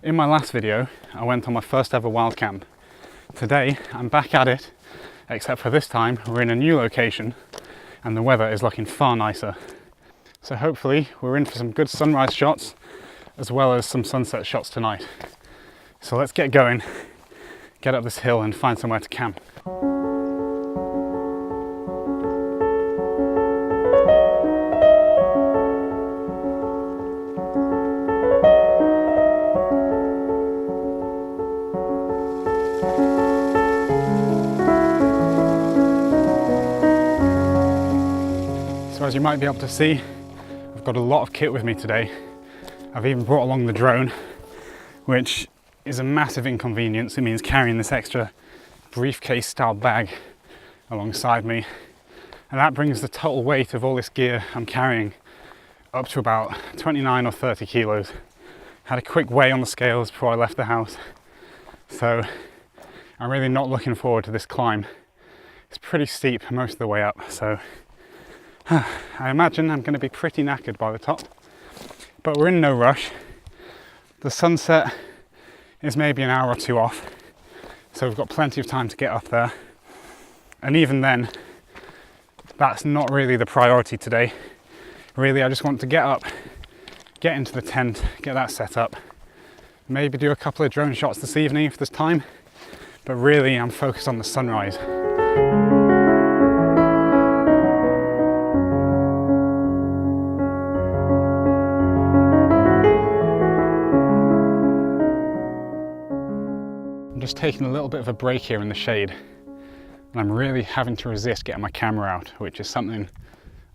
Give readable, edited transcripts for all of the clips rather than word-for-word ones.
In my last video, I went on my first ever wild camp. Today, I'm back at it, except for this time, we're in a new location and the weather is looking far nicer. So hopefully, we're in for some good sunrise shots, as well as some sunset shots tonight. So let's get going, get up this hill and find somewhere to camp. So as you might be able to see, I've got a lot of kit with me today. I've even brought along the drone, which is a massive inconvenience. It means carrying this extra briefcase style bag alongside me. And that brings the total weight of all this gear I'm carrying up to about 29 or 30 kilos. Had a quick weigh on the scales before I left the house. So I'm really not looking forward to this climb. It's pretty steep most of the way up, so I imagine I'm going to be pretty knackered by the top, but we're in no rush. The sunset is maybe an hour or two off, so we've got plenty of time to get up there. And even then, that's not really the priority today. Really, I just want to get up, get into the tent, get that set up, maybe do a couple of drone shots this evening if there's time, but really I'm focused on the sunrise. I'm just taking a little bit of a break here in the shade, and I'm really having to resist getting my camera out, which is something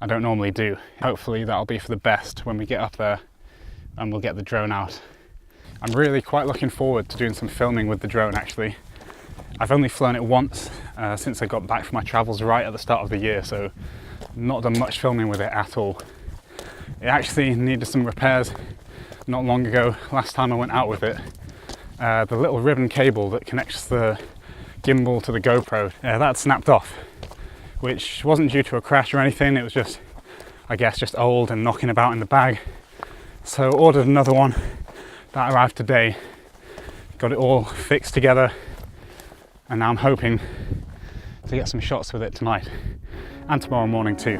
I don't normally do. Hopefully that'll be for the best when we get up there and we'll get the drone out. I'm really quite looking forward to doing some filming with the drone actually. I've only flown it once since I got back from my travels right at the start of the year, so not done much filming with it at all. It actually needed some repairs not long ago, last time I went out with it. The little ribbon cable that connects the gimbal to the GoPro, that snapped off, which wasn't due to a crash or anything. It was just, I guess, just old and knocking about in the bag. So ordered another one that arrived today, got it all fixed together, and now I'm hoping to get some shots with it tonight and tomorrow morning too.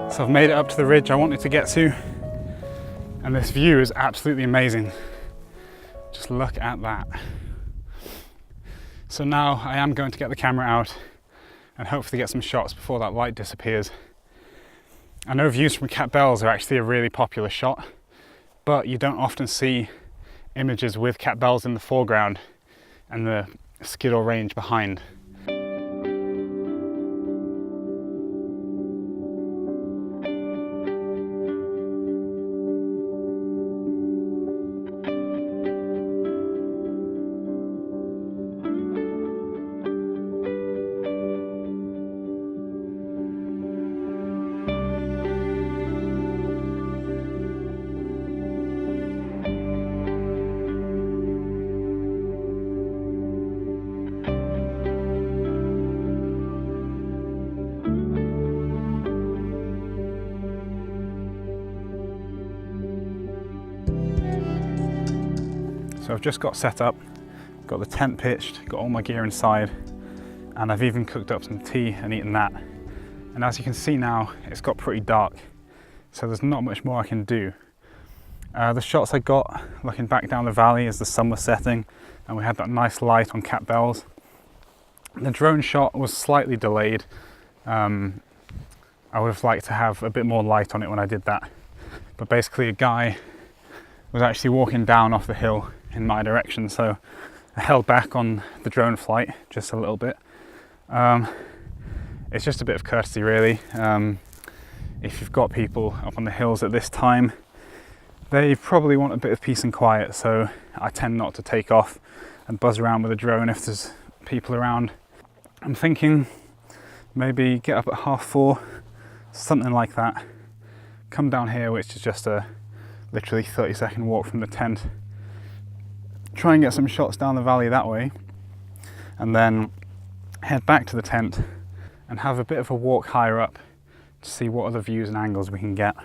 So I've made it up to the ridge I wanted to get to, and this view is absolutely amazing. Just look at that. So now I am going to get the camera out and hopefully get some shots before that light disappears. I know views from Catbells are actually a really popular shot, but you don't often see images with Catbells in the foreground and the Skiddaw range behind. So I've just got set up, got the tent pitched, got all my gear inside, and I've even cooked up some tea and eaten that. And as you can see now, it's got pretty dark, so there's not much more I can do. The shots I got looking back down the valley as the sun was setting, and we had that nice light on Catbells. The drone shot was slightly delayed. I would have liked to have a bit more light on it when I did that. But basically a guy was actually walking down off the hill in my direction, so I held back on the drone flight just a little bit. It's just a bit of courtesy really. If you've got people up on the hills at this time, they probably want a bit of peace and quiet, so I tend not to take off and buzz around with a drone if there's people around. I'm thinking maybe get up at 4:30, something like that, come down here, which is just a literally 30-second walk from the tent, try and get some shots down the valley that way, and then head back to the tent and have a bit of a walk higher up to see what other views and angles we can get.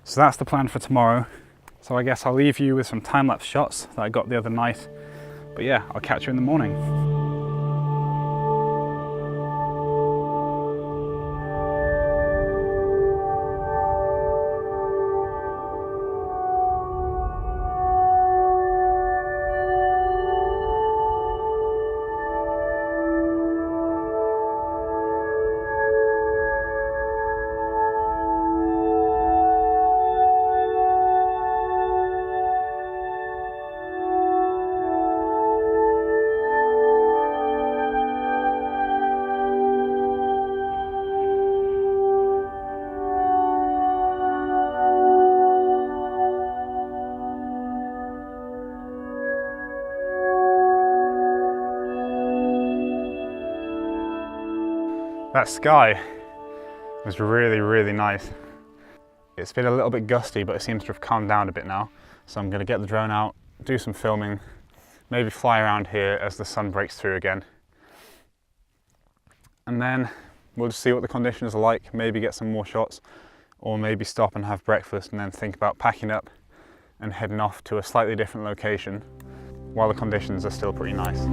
So that's the plan for tomorrow. So I guess I'll leave you with some time-lapse shots that I got the other night. But yeah, I'll catch you in the morning. That sky was really, really nice. It's been a little bit gusty, but it seems to have calmed down a bit now. So I'm going to get the drone out, do some filming, maybe fly around here as the sun breaks through again. And then we'll just see what the conditions are like, maybe get some more shots, or maybe stop and have breakfast and then think about packing up and heading off to a slightly different location while the conditions are still pretty nice.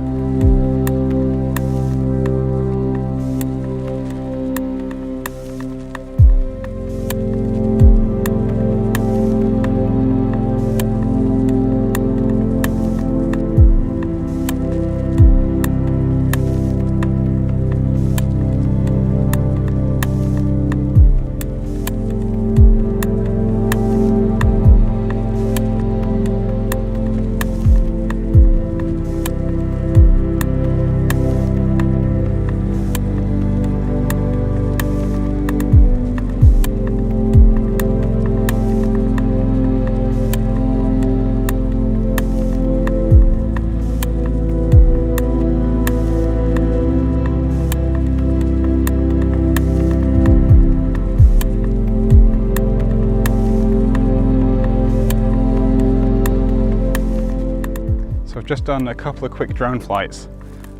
I've just done a couple of quick drone flights.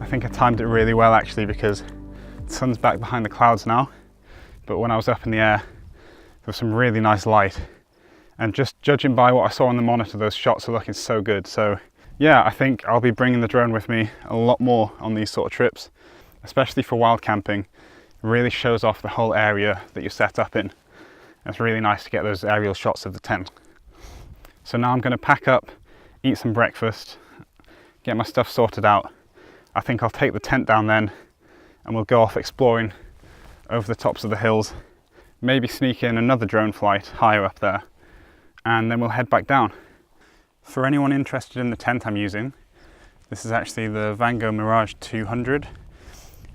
I think I timed it really well actually, because the sun's back behind the clouds now, but when I was up in the air there was some really nice light, and just judging by what I saw on the monitor, those shots are looking so good. So yeah, I think I'll be bringing the drone with me a lot more on these sort of trips, especially for wild camping. It really shows off the whole area that you're set up in. It's really nice to get those aerial shots of the tent. So now I'm going to pack up, eat some breakfast, get my stuff sorted out. I think I'll take the tent down then and we'll go off exploring over the tops of the hills, maybe sneak in another drone flight higher up there, and then we'll head back down. For anyone interested in the tent I'm using, this is actually the Vango Mirage 200.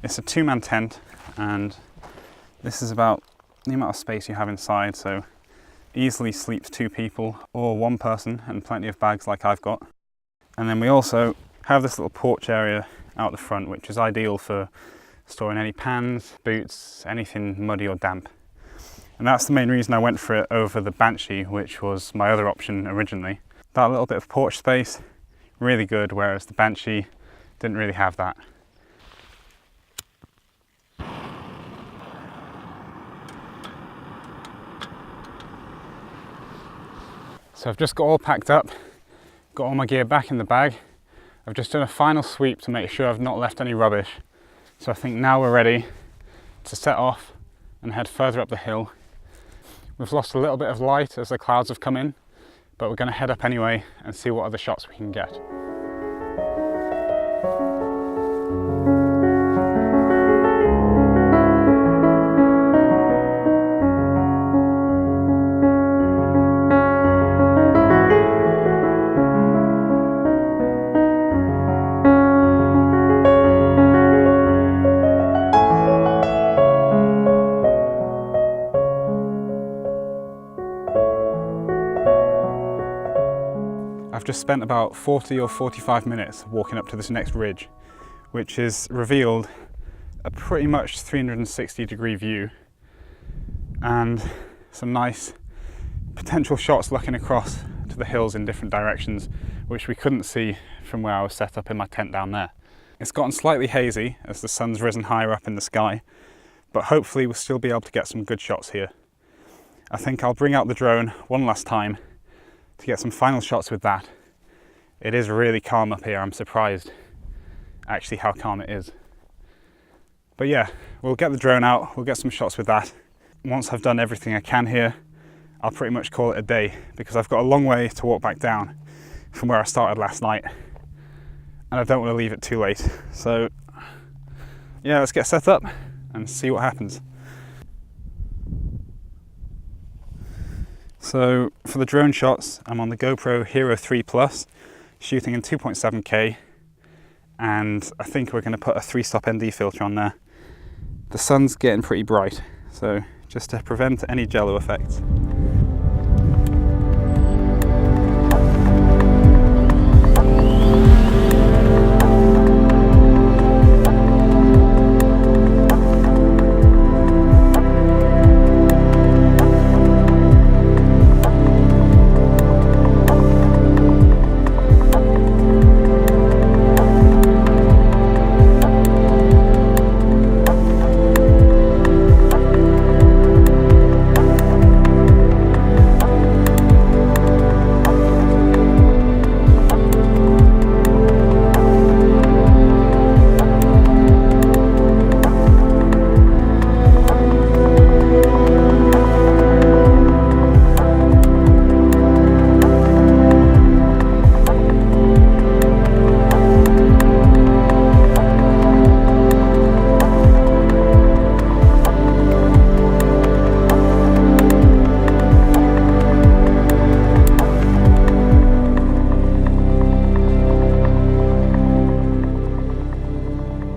It's a 2-man tent, and this is about the amount of space you have inside, so easily sleeps 2 people or 1 person, and plenty of bags like I've got. And then we also have this little porch area out the front, which is ideal for storing any pans, boots, anything muddy or damp. And that's the main reason I went for it over the Banshee, which was my other option originally. That little bit of porch space, really good, whereas the Banshee didn't really have that. So I've just got all packed up, got all my gear back in the bag. I've just done a final sweep to make sure I've not left any rubbish. So I think now we're ready to set off and head further up the hill. We've lost a little bit of light as the clouds have come in, but we're going to head up anyway and see what other shots we can get. I've just spent about 40 or 45 minutes walking up to this next ridge, which is revealed a pretty much 360-degree view and some nice potential shots looking across to the hills in different directions, which we couldn't see from where I was set up in my tent down there. It's gotten slightly hazy as the sun's risen higher up in the sky, but hopefully we'll still be able to get some good shots here. I think I'll bring out the drone one last time to get some final shots with that. It is really calm up here. I'm surprised actually how calm it is. But yeah, we'll get the drone out, we'll get some shots with that. Once I've done everything I can here, I'll pretty much call it a day, because I've got a long way to walk back down from where I started last night, and I don't want to leave it too late. So yeah, let's get set up and see what happens. So for the drone shots, I'm on the GoPro Hero 3 Plus, shooting in 2.7K, and I think we're going to put a 3-stop ND filter on there. The sun's getting pretty bright, so just to prevent any jello effects.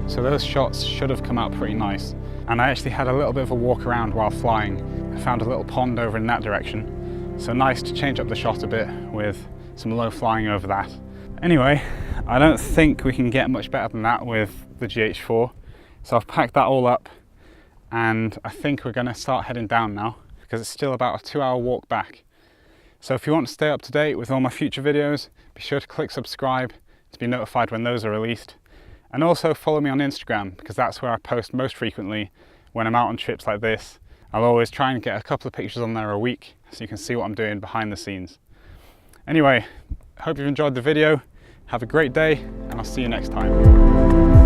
So those shots should have come out pretty nice. And I actually had a little bit of a walk around while flying. I found a little pond over in that direction. So nice to change up the shot a bit with some low flying over that. Anyway, I don't think we can get much better than that with the GH4. So I've packed that all up, and I think we're going to start heading down now, because it's still about a 2-hour walk back. So if you want to stay up to date with all my future videos, be sure to click subscribe to be notified when those are released. And also follow me on Instagram, because that's where I post most frequently when I'm out on trips like this. I'll always try and get a couple of pictures on there a week so you can see what I'm doing behind the scenes. Anyway, hope you've enjoyed the video. Have a great day, and I'll see you next time.